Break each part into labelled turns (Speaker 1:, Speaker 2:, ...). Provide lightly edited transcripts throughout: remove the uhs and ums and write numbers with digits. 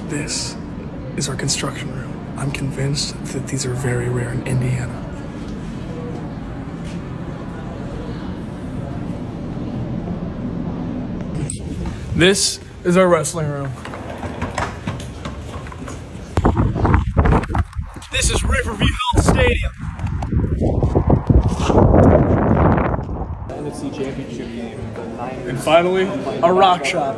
Speaker 1: This is our construction room. I'm convinced that these are very rare in Indiana. This is our wrestling room. This is Riverview Health Stadium. NFC Championship game. And finally, a rock shop.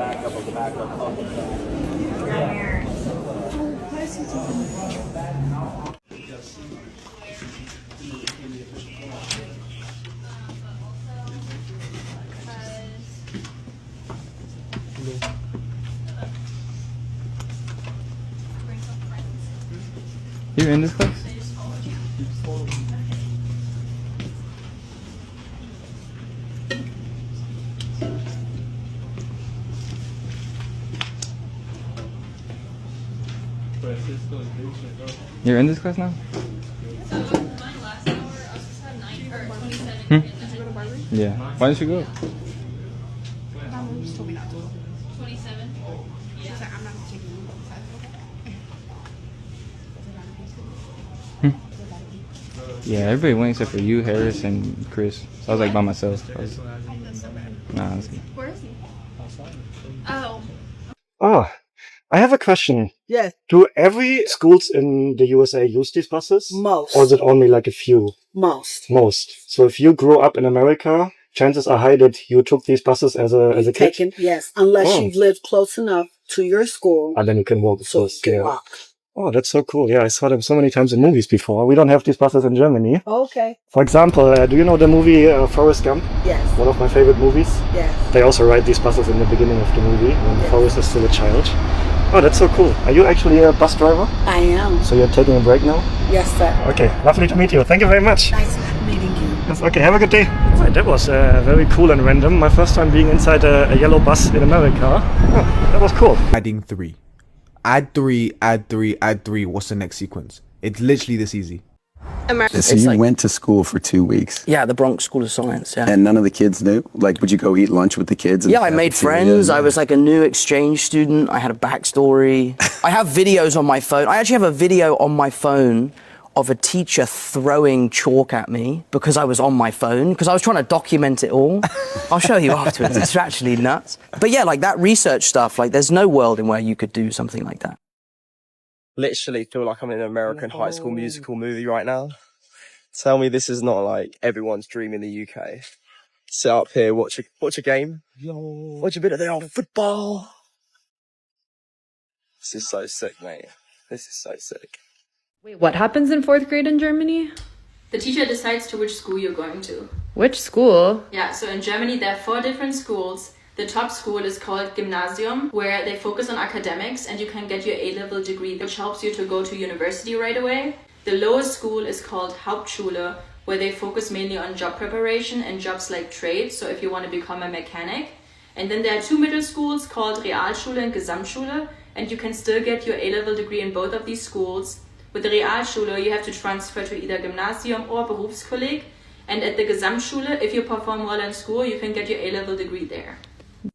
Speaker 2: You're in this class? You're in this class now? Yeah. Why didn't you go?
Speaker 3: 27.
Speaker 2: Yeah, everybody went except for you, Harris, and Chris. So I was like by myself. Nah, that's good.
Speaker 3: Where is he? Oh.
Speaker 4: Oh, I have a question.
Speaker 5: Yes.
Speaker 4: Do every schools in the USA use these buses?
Speaker 5: Most.
Speaker 4: Or is it only like a few?
Speaker 5: Most.
Speaker 4: Most. So if you grew up in America, chances are high that you took these buses as a kid?
Speaker 5: Yes, unless
Speaker 4: Oh.
Speaker 5: you've lived close enough to your school.
Speaker 4: And then you can walk, of
Speaker 5: So
Speaker 4: course.
Speaker 5: you can
Speaker 4: Yeah.
Speaker 5: walk.
Speaker 4: Oh, that's so cool. Yeah, I saw them so many times in movies before. We don't have these buses in Germany.
Speaker 5: Okay.
Speaker 4: For example, do you know the movie Forrest Gump?
Speaker 5: Yes.
Speaker 4: One of my favorite movies.
Speaker 5: Yes.
Speaker 4: They also ride these buses in the beginning of the movie when
Speaker 5: Yes.
Speaker 4: Forrest is still a child. Oh, that's so cool. Are you actually a bus driver?
Speaker 5: I am.
Speaker 4: So you're taking a break now?
Speaker 5: Yes, sir.
Speaker 4: Okay, lovely to meet you. Thank you very much.
Speaker 5: Nice meeting you.
Speaker 4: Yes, okay, have a good day. Right, that was very cool and random. My first time being inside a yellow bus in America. Oh, that was cool.
Speaker 6: Adding 3. Add 3, add 3, add 3. What's the next sequence? It's literally this easy.
Speaker 7: So you went to school for 2 weeks?
Speaker 8: Yeah, the Bronx School of Science, yeah.
Speaker 7: And none of the kids knew? Like, would you go eat lunch with the kids? And
Speaker 8: Yeah, I made friends. I was like a new exchange student. I had a backstory. I have videos on my phone. I actually have a video on my phone of a teacher throwing chalk at me because I was on my phone, because I was trying to document it all. I'll show you afterwards. It's actually nuts. But yeah, like that research stuff, like there's no world in where you could do something like that.
Speaker 9: Literally feel like I'm in an American High School Musical movie right now. Tell me this is not like everyone's dream in the UK. Sit up here, watch a game, watch a bit of the old football. This is so sick, mate. This is so sick.
Speaker 10: Wait, what happens in 4th grade in Germany?
Speaker 3: The teacher decides to which school you're going to.
Speaker 10: Which school?
Speaker 3: Yeah, so in Germany there are 4 different schools. The top school is called Gymnasium, where they focus on academics and you can get your A-level degree, which helps you to go to university right away. The lowest school is called Hauptschule, where they focus mainly on job preparation and jobs like trades, so if you want to become a mechanic. And then there are 2 middle schools called Realschule and Gesamtschule, and you can still get your A-level degree in both of these schools. With the Realschule, you have to transfer to either Gymnasium or Berufskolleg, and at the Gesamtschule, if you perform well in school, you can get your A-level degree there.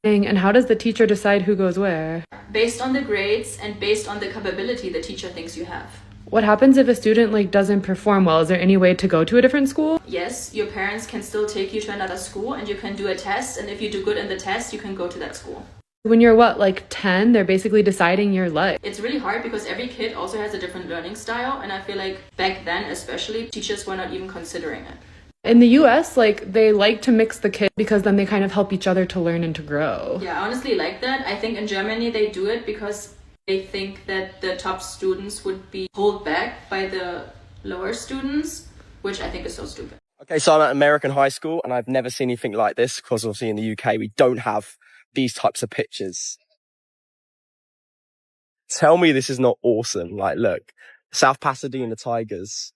Speaker 10: Dang, and how does the teacher decide who goes where?
Speaker 3: Based on the grades and based on the capability the teacher thinks you have.
Speaker 10: What happens if a student doesn't perform well? Is there any way to go to a different school?
Speaker 3: Yes, your parents can still take you to another school and you can do a test, and if you do good in the test, you can go to that school.
Speaker 10: When you're 10, they're basically deciding your life.
Speaker 3: It's really hard because every kid also has a different learning style, and I feel like back then especially, teachers were not even considering it.
Speaker 10: In the US, they like to mix the kids because then they kind of help each other to learn and to grow.
Speaker 3: Yeah, I honestly like that. I think in Germany they do it because they think that the top students would be pulled back by the lower students, which I think is so stupid.
Speaker 9: Okay, so I'm at American High School and I've never seen anything like this because obviously in the UK we don't have these types of pictures. Tell me this is not awesome. Like, look, South Pasadena Tigers.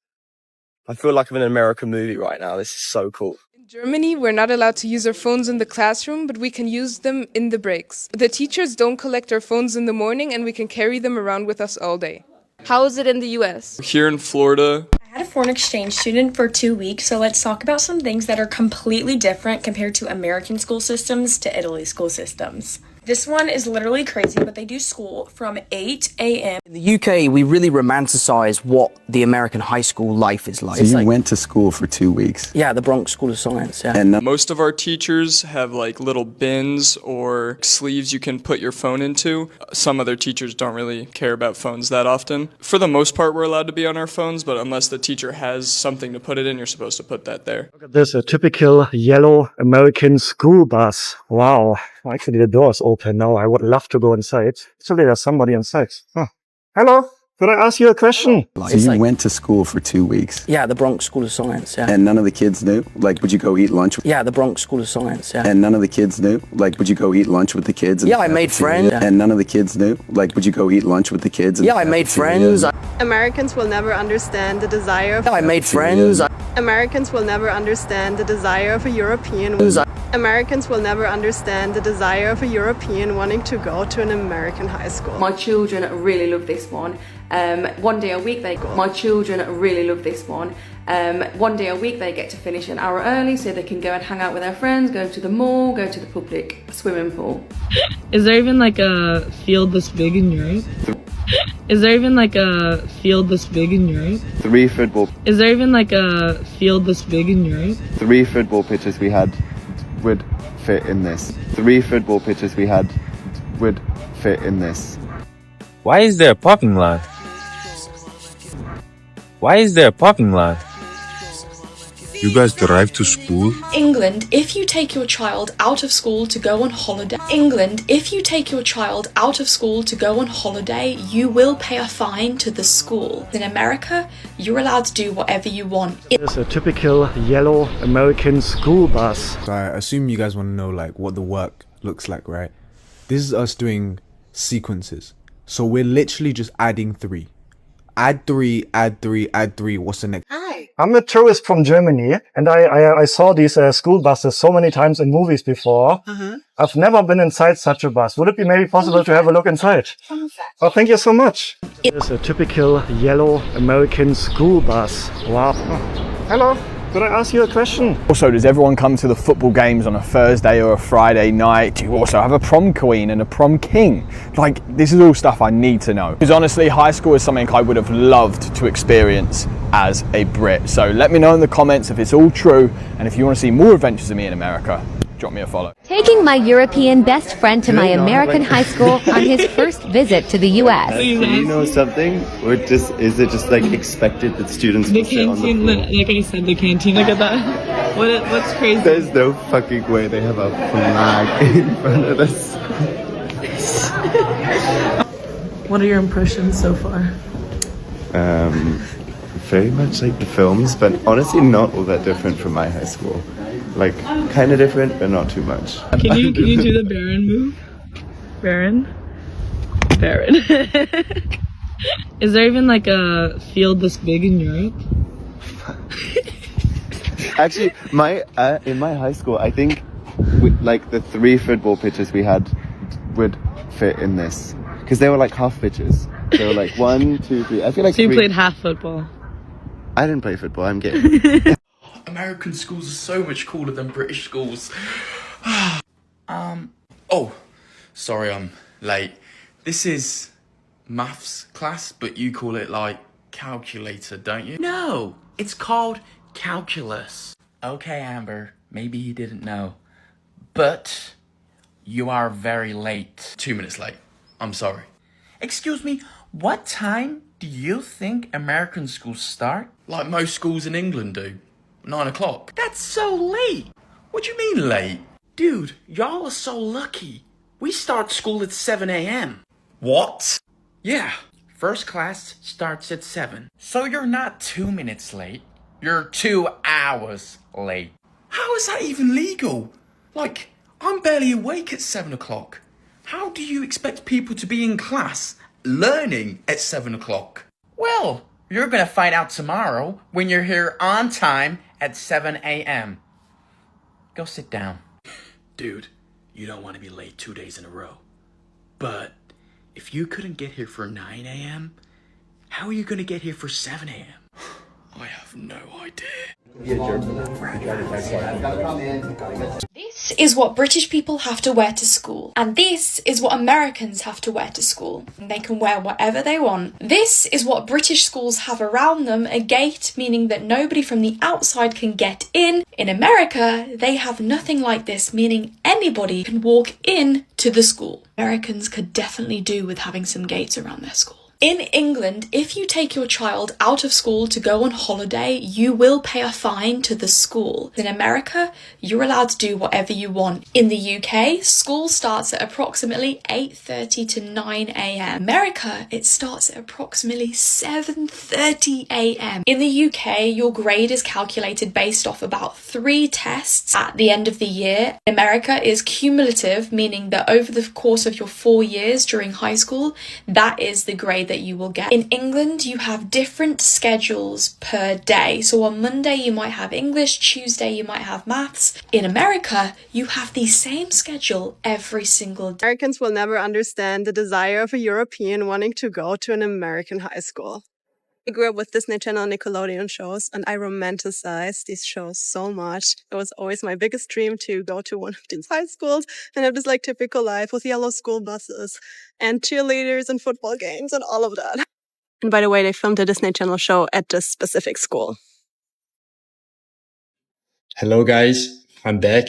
Speaker 9: I feel like I'm in an American movie right now. This is so cool.
Speaker 11: In Germany, we're not allowed to use our phones in the classroom, but we can use them in the breaks. The teachers don't collect our phones in the morning and we can carry them around with us all day.
Speaker 12: How is it in the US?
Speaker 13: Here in Florida,
Speaker 14: I had a foreign exchange student for 2 weeks, so let's talk about some things that are completely different compared to American school systems to Italy school systems. This one is literally crazy, but they do school from 8 a.m.
Speaker 8: In the UK, we really romanticize what the American high school life is like.
Speaker 7: So you went to school for 2 weeks?
Speaker 8: Yeah, the Bronx School of Science, yeah.
Speaker 7: And
Speaker 13: most of our teachers have like little bins or sleeves you can put your phone into. Some other teachers don't really care about phones that often. For the most part, we're allowed to be on our phones, but unless the teacher has something to put it in, you're supposed to put that there.
Speaker 4: Look at this, a typical yellow American school bus. Wow. Actually, the door is open now. I would love to go inside. Actually, there's somebody inside. Huh. Hello? Could I ask you a question?
Speaker 7: So you went to school for 2 weeks?
Speaker 8: Yeah, the Bronx School of Science, yeah.
Speaker 7: And none of the kids knew? Like, would you go eat lunch?
Speaker 8: Yeah, the Bronx School of Science, yeah.
Speaker 7: And none of the kids knew? Like, would you go eat lunch with the kids?
Speaker 8: Yeah, I made friends.
Speaker 7: And none of the kids knew? Like, would you go eat lunch with the kids?
Speaker 8: Yeah, I made friends.
Speaker 15: Americans will never understand the desire of...
Speaker 8: Yeah, I made friends.
Speaker 15: Americans will never understand the desire of a European... Americans will never understand the desire of a European wanting to go to an American high school.
Speaker 3: My children really love this one. One day a week they go. My children really love this one. One day a week they get to finish an hour early so they can go and hang out with their friends, go to the mall, go to the public swimming pool.
Speaker 10: Is there even like a field this big in Europe? Is there even like a field this big in Europe?
Speaker 16: 3 football.
Speaker 10: Is there even like a field this big in Europe?
Speaker 16: 3 football pitches we had would fit in this. 3 football pitches we had would fit in this.
Speaker 17: Why is there a parking lot? Why is there a parking lot?
Speaker 18: You guys drive to school?
Speaker 14: England, if you take your child out of school to go on holiday. England, if you take your child out of school to go on holiday, you will pay a fine to the school. In America, you're allowed to do whatever you want.
Speaker 4: It's a typical yellow American school bus.
Speaker 6: So I assume you guys want to know like what the work looks like, right? This is us doing sequences. So we're literally just adding 3. Add 3, add 3, add 3. What's the next?
Speaker 5: Hi.
Speaker 4: I'm a tourist from Germany, and I saw these school buses so many times in movies before. I've never been inside such a bus. Would it be maybe possible to have a look inside? Oh, thank you so much. It's a typical yellow American school bus. Wow. Hello. Could I ask you a question?
Speaker 9: Also, does everyone come to the football games on a Thursday or a Friday night? Do you also have a prom queen and a prom king? Like, this is all stuff I need to know. Because honestly, high school is something I would have loved to experience as a Brit. So let me know in the comments if it's all true, and if you want to see more adventures of me in America, drop me a follow.
Speaker 19: Taking my European best friend to my American high school on his first visit to the U.S.
Speaker 16: Do you know something? Or is it just like expected that students will sit on the floor?
Speaker 10: Like I said, the canteen. Look at that. What's crazy?
Speaker 16: There's no fucking way they have a flag in front of us.
Speaker 10: What are your impressions so far?
Speaker 16: Very much like the films, but honestly not all that different from my high school. Like, kind of different, but not too much.
Speaker 10: Can you do the Baron move? Baron? Baron. Is there even like a field this big in Europe?
Speaker 16: Actually, in my high school, I think like the 3 football pitches we had would fit in this. Because they were like half pitches. They were like 1, 2, 3. I feel like
Speaker 10: so you played half football?
Speaker 16: I didn't play football, I'm gay.
Speaker 20: American schools are so much cooler than British schools. Oh, sorry I'm late. This is maths class, but you call it like calculator, don't you? No, it's called calculus. Okay, Amber, maybe you didn't know, but you are very late. 2 minutes late. I'm sorry. Excuse me, what time do you think American schools start? Like most schools in England do. 9 o'clock. That's so late. What do you mean late? Dude, y'all are so lucky. We start school at 7 a.m. What? Yeah. First class starts at 7. So you're not 2 minutes late. You're 2 hours late. How is that even legal? Like, I'm barely awake at 7 o'clock. How do you expect people to be in class learning at 7 o'clock? Well, you're gonna find out tomorrow when you're here on time at 7 a.m. Go sit down. Dude, you don't want to be late 2 days in a row. But if you couldn't get here for 9 a.m., how are you gonna get here for 7 a.m.? I have no idea.
Speaker 14: This This is what British people have to wear to school. And this is what Americans have to wear to school. And they can wear whatever they want. This is what British schools have around them, a gate, meaning that nobody from the outside can get in. In America, they have nothing like this, meaning anybody can walk in to the school. Americans could definitely do with having some gates around their school. In England, if you take your child out of school to go on holiday, you will pay a fine to the school. In America, you're allowed to do whatever you want. In the UK, school starts at approximately 8:30 to 9 a.m. America, it starts at approximately 7:30 a.m. In the UK, your grade is calculated based off about 3 tests at the end of the year. America is cumulative, meaning that over the course of your 4 years during high school, that is the grade that you will get. In England, you have different schedules per day. So on Monday, you might have English, Tuesday, you might have maths. In America, you have the same schedule every single day.
Speaker 15: Americans will never understand the desire of a European wanting to go to an American high school. I grew up with Disney Channel and Nickelodeon shows, and I romanticized these shows so much. It was always my biggest dream to go to one of these high schools and have this like typical life with yellow school buses and cheerleaders and football games and all of that. And by the way, they filmed a Disney Channel show at this specific school.
Speaker 21: Hello guys, I'm back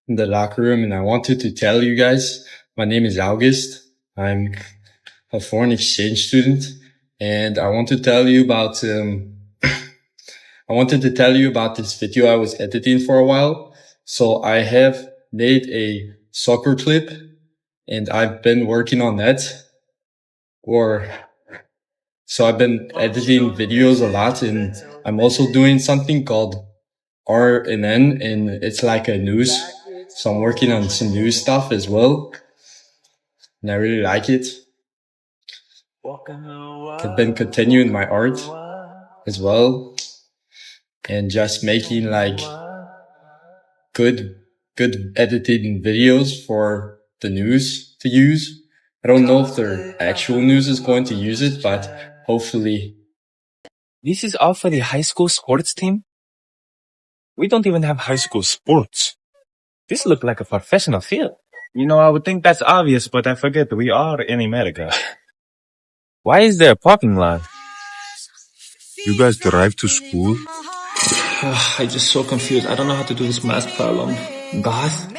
Speaker 21: in the locker room and I wanted to tell you guys, my name is August. I'm a foreign exchange student and I want to tell you about, this video I was editing for a while. So I have made a soccer clip and I've been working on that. So I've been editing videos a lot and I'm also doing something called RNN and it's like a news. So I'm working on some news stuff as well. And I really like it. I've been continuing my art as well. And just making like good edited videos for the news to use. I don't know if their actual news is going to use it, but hopefully.
Speaker 17: This is all for the high school sports team? We don't even have high school sports. This looked like a professional field. You know, I would think that's obvious, but I forget that we are in America. Why is there a parking lot?
Speaker 18: You guys drive to school?
Speaker 22: I'm just so confused. I don't know how to do this math problem. Goth?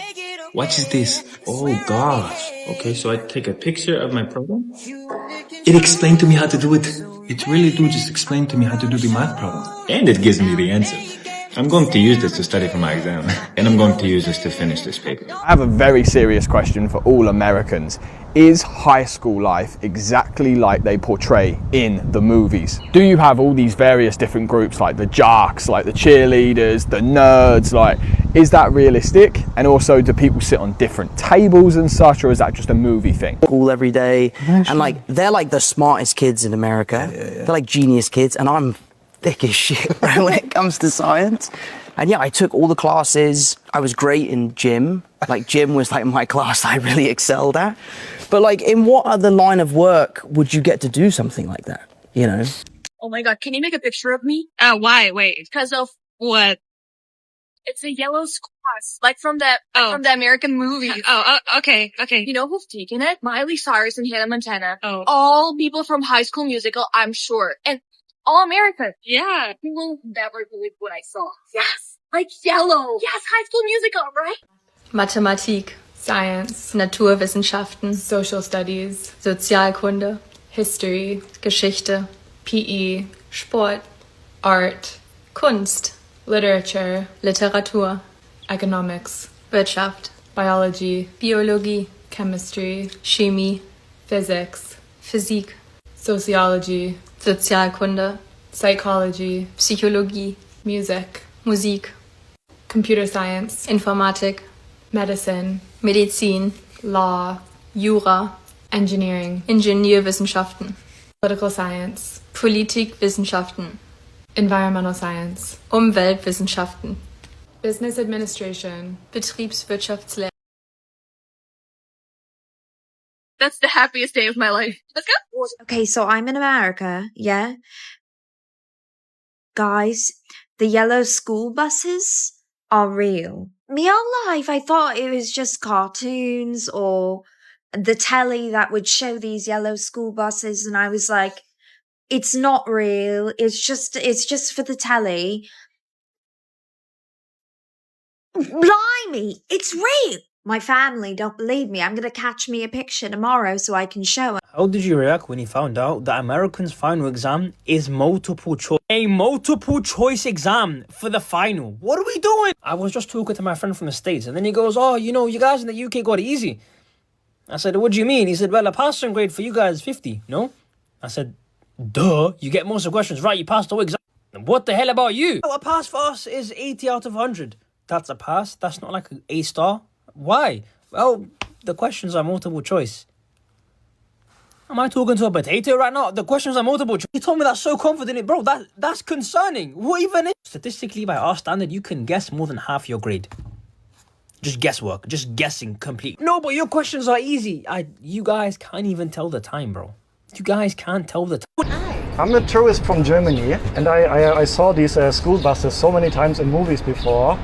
Speaker 22: What is this? Oh, gosh. Okay, so I take a picture of my problem. It explained to me how to do it. It really do just explain to me how to do the math problem. And it gives me the answer. I'm going to use this to study for my exam. And I'm going to use this to finish this paper.
Speaker 23: I have a very serious question for all Americans. Is high school life exactly like they portray in the movies? Do you have all these various different groups like the jocks, like the cheerleaders, the nerds, like, is that realistic? And also, do people sit on different tables and such, or is that just a movie thing?
Speaker 8: School every day, and like, they're like the smartest kids in America. They're like genius kids, and I'm thick as shit, bro, when it comes to science. And yeah, I took all the classes. I was great in gym. Like, gym was like my class I really excelled at. But like, in what other line of work would you get to do something like that? You know?
Speaker 24: Oh my god, can you make a picture of me?
Speaker 10: Why? Wait.
Speaker 24: Because of
Speaker 10: What?
Speaker 24: it's a yellow squash, like from the American movies.
Speaker 10: Okay.
Speaker 24: You know who's taken it? Miley Cyrus and Hannah Montana.
Speaker 10: Oh.
Speaker 24: All people from High School Musical, I'm sure. And all American.
Speaker 10: Yeah.
Speaker 24: You will never believe what I saw. Yes. Like yellow. Yes, High School Musical, right?
Speaker 3: Mathematik, Science, Naturwissenschaften, Social Studies, Sozialkunde, History, Geschichte, PE, Sport, Art, Kunst, Literature, Literatur, Economics, Wirtschaft, Biology, Biologie, Chemistry, Chemie, Physics, Physik, Sociology, Sozialkunde, Psychology, Psychologie, Music, Musik, Computer Science, Informatik, Medicine, Medizin, Law, Jura, Engineering, Ingenieurwissenschaften, Political Science, Politikwissenschaften, Environmental Science, Umweltwissenschaften, Business Administration, Betriebswirtschaftslehre.
Speaker 24: That's the happiest day of my life. Let's go.
Speaker 12: Okay, so I'm in America, yeah? Guys, the yellow school buses are real. My whole life, I thought it was just cartoons or the telly that would show these yellow school buses, and I was like, it's not real. It's just for the telly. Blimey, it's real. My family don't believe me. I'm gonna catch me a picture tomorrow so I can show them.
Speaker 1: How did you react when you found out that American's final exam is multiple choice? A multiple choice exam for the final. What are we doing? I was just talking to my friend from the States, and then he goes, oh, you know, you guys in the UK got it easy. I said, what do you mean? He said, well, a passing grade for you guys is 50, no? I said, duh, you get most of the questions right, you passed the whole exam. What the hell about you? A pass for us is 80 out of 100. That's a pass. That's not like an A star. Why? Well, the questions are multiple choice. Am I talking to a potato right now? The questions are multiple choice. You told me that so confidently. Bro, that's concerning. What even is? Statistically, by our standard, you can guess more than half your grade. Just guesswork. Just guessing complete. No, but your questions are easy. You guys can't even tell the time, bro. You guys can't tell the time.
Speaker 4: I'm a tourist from Germany, and I saw these school buses so many times in movies before.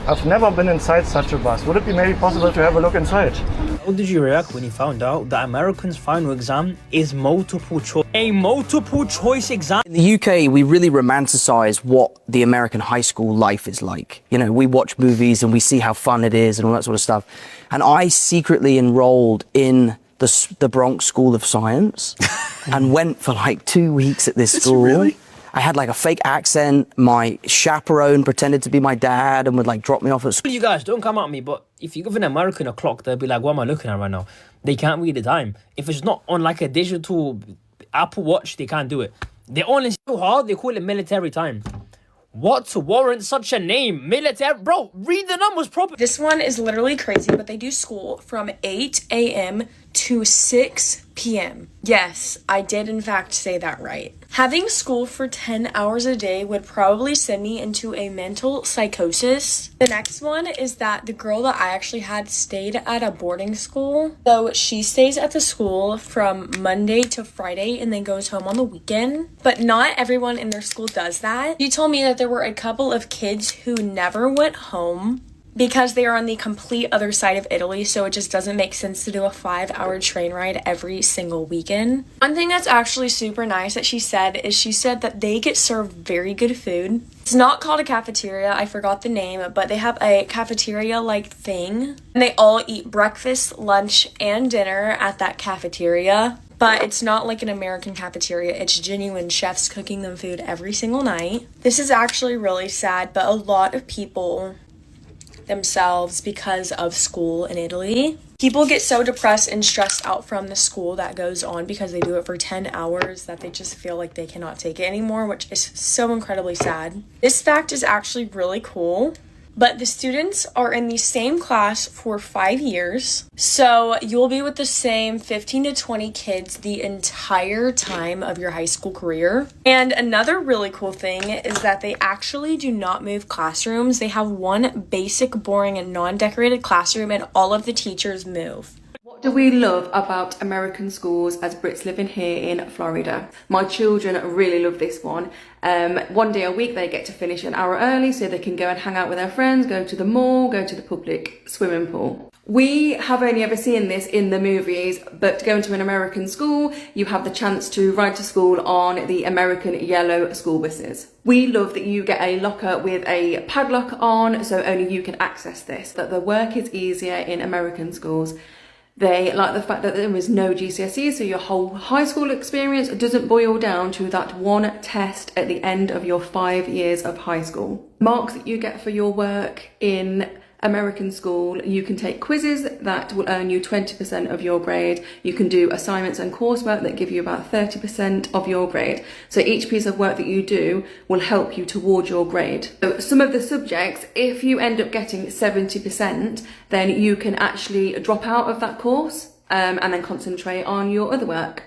Speaker 4: I've never been inside such a bus. Would it be maybe possible to have a look inside?
Speaker 1: How did you react when you found out that American's final exam is multiple choice? A multiple choice exam?
Speaker 8: In the UK, we really romanticize what the American high school life is like. You know, we watch movies and we see how fun it is and all that sort of stuff. And I secretly enrolled in the Bronx School of Science and went for like 2 weeks at this school. Really? I had like a fake accent. My chaperone pretended to be my dad and would like drop me off at school.
Speaker 1: You guys, don't come at me, but if you give an American a clock, they'll be like, what am I looking at right now? They can't read the time. If it's not on like a digital Apple Watch, they can't do it. They only so hard, they call it military time. What to warrant such a name? Military? Bro, read the numbers properly.
Speaker 14: This one is literally crazy, but they do school from 8 a.m. to 6 p.m. Yes, I did in fact say that right. Having school for 10 hours a day would probably send me into a mental psychosis. The next one is that the girl that I actually had stayed at a boarding school. So she stays at the school from Monday to Friday and then goes home on the weekend. But not everyone in their school does that. She told me that there were a couple of kids who never went home because they are on the complete other side of Italy, so it just doesn't make sense to do a 5-hour train ride every single weekend. One thing that's actually super nice that she said that they get served very good food. It's not called a cafeteria, I forgot the name, but they have a cafeteria-like thing. And they all eat breakfast, lunch, and dinner at that cafeteria. But it's not like an American cafeteria, it's genuine chefs cooking them food every single night. This is actually really sad, but a lot of people themselves because of school in Italy. People get so depressed and stressed out from the school that goes on because they do it for 10 hours that they just feel like they cannot take it anymore, which is so incredibly sad. This fact is actually really cool. But the students are in the same class for 5 years. So you'll be with the same 15 to 20 kids the entire time of your high school career. And another really cool thing is that they actually do not move classrooms. They have one basic, boring, and non-decorated classroom, and all of the teachers move.
Speaker 3: What do we love about American schools as Brits living here in Florida? My children really love this one. One day a week they get to finish an hour early so they can go and hang out with their friends, go to the mall, go to the public swimming pool. We have only ever seen this in the movies, but going to an American school, you have the chance to ride to school on the American yellow school buses. We love that you get a locker with a padlock on, so only you can access this, that the work is easier in American schools. They like the fact that there is no GCSE, so your whole high school experience doesn't boil down to that one test at the end of your 5 years of high school. Marks that you get for your work in American school, you can take quizzes that will earn you 20% of your grade. You can do assignments and coursework that give you about 30% of your grade. So each piece of work that you do will help you toward your grade. So some of the subjects, if you end up getting 70%, then you can actually drop out of that course and then concentrate on your other work.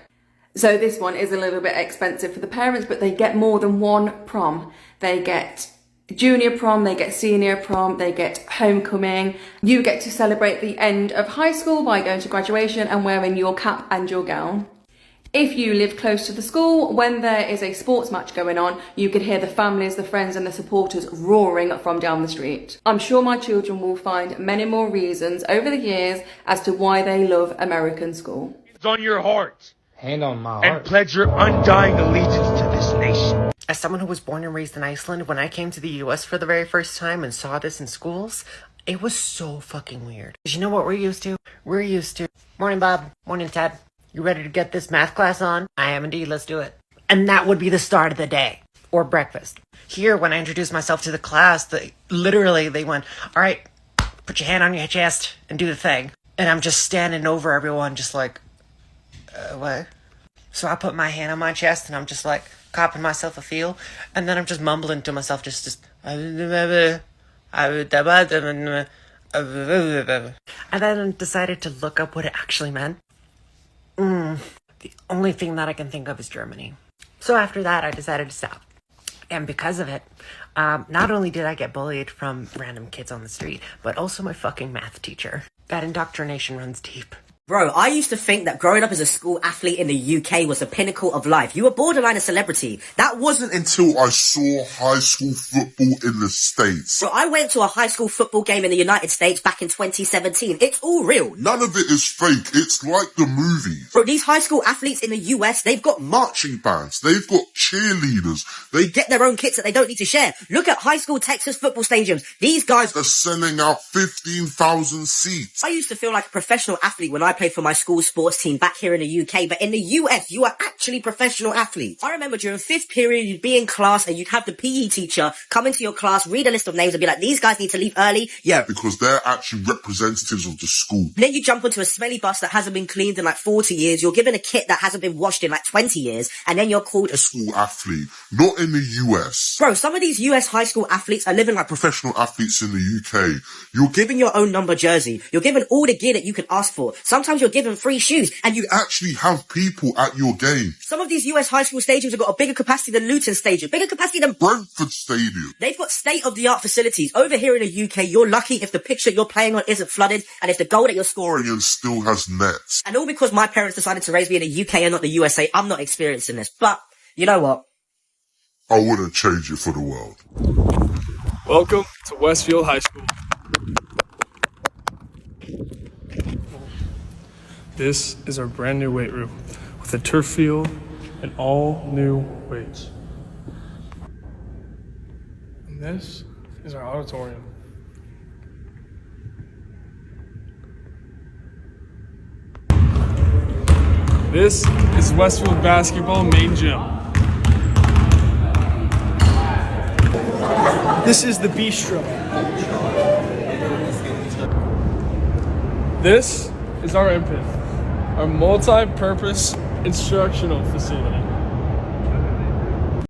Speaker 3: So this one is a little bit expensive for the parents, but they get more than one prom. They get junior prom, they get senior prom, they get homecoming. You get to celebrate the end of high school by going to graduation and wearing your cap and your gown.
Speaker 2: If you live close to the school, when there is a sports match going on, you could hear the families, the friends and the supporters roaring from down the street. I'm sure my children will find many more reasons over the years as to why they love American school.
Speaker 7: It's on your heart.
Speaker 11: Hand on my heart.
Speaker 7: And pledge your undying allegiance to this nation.
Speaker 13: As someone who was born and raised in Iceland, when I came to the US for the very first time and saw this in schools, it was so fucking weird. 'Cause you know what we're used to? We're used to, morning Bob, morning Ted. You ready to get this math class on? I am indeed, let's do it. And that would be the start of the day. Or breakfast. Here, when I introduced myself to the class, they went, all right, put your hand on your chest and do the thing. And I'm just standing over everyone just like, what? So I put my hand on my chest and I'm just like, copping myself a feel. And then I'm just mumbling to myself, and then decided to look up what it actually meant. The only thing that I can think of is Germany. So after that, I decided to stop. And because of it, not only did I get bullied from random kids on the street, but also my fucking math teacher. That indoctrination runs deep.
Speaker 25: Bro, I used to think that growing up as a school athlete in the UK was the pinnacle of life. You were borderline a celebrity. That wasn't
Speaker 18: until I saw high school football in the States.
Speaker 25: Bro, I went to a high school football game in the United States back in 2017. It's all real.
Speaker 18: None of it is fake. It's like the movies.
Speaker 25: Bro, these high school athletes in the US, they've got
Speaker 18: marching bands. They've got cheerleaders. They
Speaker 25: get their own kits that they don't need to share. Look at high school Texas football stadiums. These guys
Speaker 18: are selling out 15,000 seats.
Speaker 25: I used to feel like a professional athlete when I played for my school sports team back here in the UK, but in the US, you are actually professional athletes. I remember during 5th period, you'd be in class and you'd have the PE teacher come into your class, read a list of names and be like, these guys need to leave early.
Speaker 18: Yeah. Because they're actually representatives of the school.
Speaker 25: And then you jump onto a smelly bus that hasn't been cleaned in like 40 years, you're given a kit that hasn't been washed in like 20 years, and then you're called
Speaker 18: a school athlete. Not in the US.
Speaker 25: Bro, some of these US high school athletes are living like
Speaker 18: professional athletes in the UK.
Speaker 25: You're given your own number jersey. You're given all the gear that you can ask for. Sometimes you're given free shoes. And
Speaker 18: you actually have people at your game.
Speaker 25: Some of these US high school stadiums have got a bigger capacity than Luton Stadium, bigger capacity than
Speaker 18: Brentford Stadium.
Speaker 25: They've got state-of-the-art facilities. Over here in the UK, you're lucky if the pitch that you're playing on isn't flooded and if the goal that you're scoring
Speaker 18: and still has nets.
Speaker 25: And all because my parents decided to raise me in the UK and not the USA, I'm not experiencing this. But, you know what?
Speaker 18: I wouldn't change it for the world.
Speaker 26: Welcome to Westfield High School. This is our brand new weight room with a turf field and all new weights. And this is our auditorium. This is Westfield Basketball main gym. This is the bistro. This is our MPIF, our multi-purpose instructional facility.